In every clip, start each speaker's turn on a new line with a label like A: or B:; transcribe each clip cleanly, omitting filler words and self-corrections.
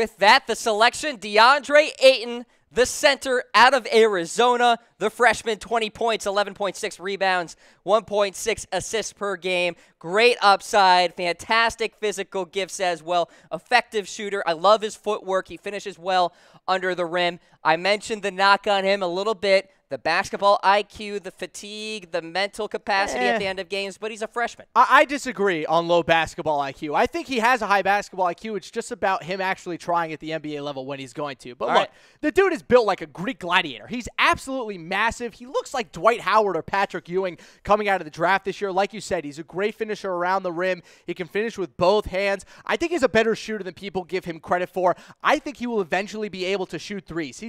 A: with that, the selection, Deandre Ayton, the center out of Arizona, the freshman, 20 points, 11.6 rebounds, 1.6 assists per game. Great upside, fantastic physical gifts as well, effective shooter. I love his footwork. He finishes well under the rim. I mentioned the knock on him a little bit, the basketball IQ, the fatigue, the mental capacity at the end of games, but he's a freshman.
B: I disagree on low basketball IQ. I think he has a high basketball IQ. It's just about him actually trying at the NBA level when he's going to. But look, the dude is built like a Greek gladiator. He's absolutely massive. He looks like Dwight Howard or Patrick Ewing coming out of the draft this year. Like you said, he's a great finisher around the rim. He can finish with both hands. I think he's a better shooter than people give him credit for. I think he will eventually be able to shoot threes.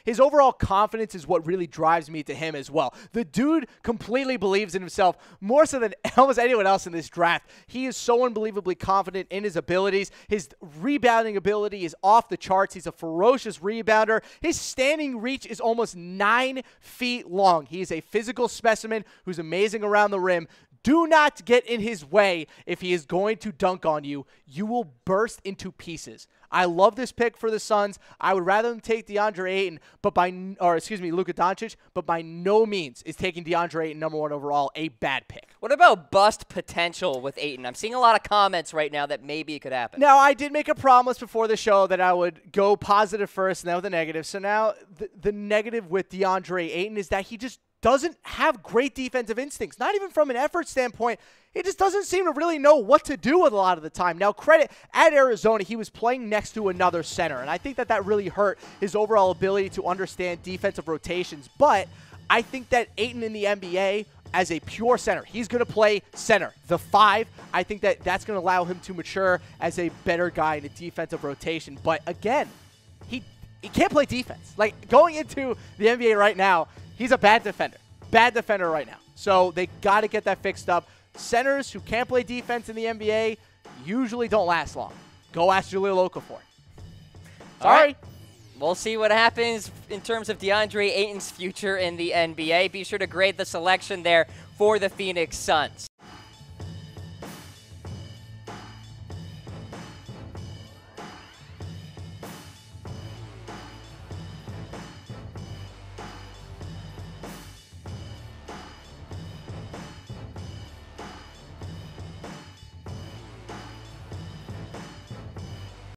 B: His overall confidence is what really drives me to him as well. The dude completely believes in himself more so than almost anyone else in this draft. He is so unbelievably confident in his abilities. His rebounding ability is off the charts. He's a ferocious rebounder. His standing reach is almost 9 feet long. He is a physical specimen who's amazing around the rim. Do not get in his way. If he is going to dunk on you, you will burst into pieces. I love this pick for the Suns. I would rather them take DeAndre Ayton, Luka Doncic, but by no means is taking DeAndre Ayton #1 overall a bad pick.
A: What about bust potential with Ayton? I'm seeing a lot of comments right now that maybe it could happen.
B: Now, I did make a promise before the show that I would go positive first and then with the negative. So now the negative with DeAndre Ayton is that he just doesn't have great defensive instincts. Not even from an effort standpoint. He just doesn't seem to really know what to do with a lot of the time. Now, credit, at Arizona, he was playing next to another center, and I think that really hurt his overall ability to understand defensive rotations. But I think that Ayton in the NBA, as a pure center, he's going to play center, the 5. I think that that's going to allow him to mature as a better guy in a defensive rotation. But again, he can't play defense. Like, going into the NBA right now, he's a bad defender. Bad defender right now. So they got to get that fixed up. Centers who can't play defense in the NBA usually don't last long. Go ask Jahlil Okafor. Sorry.
A: All right. We'll see what happens in terms of DeAndre Ayton's future in the NBA. Be sure to grade the selection there for the Phoenix Suns.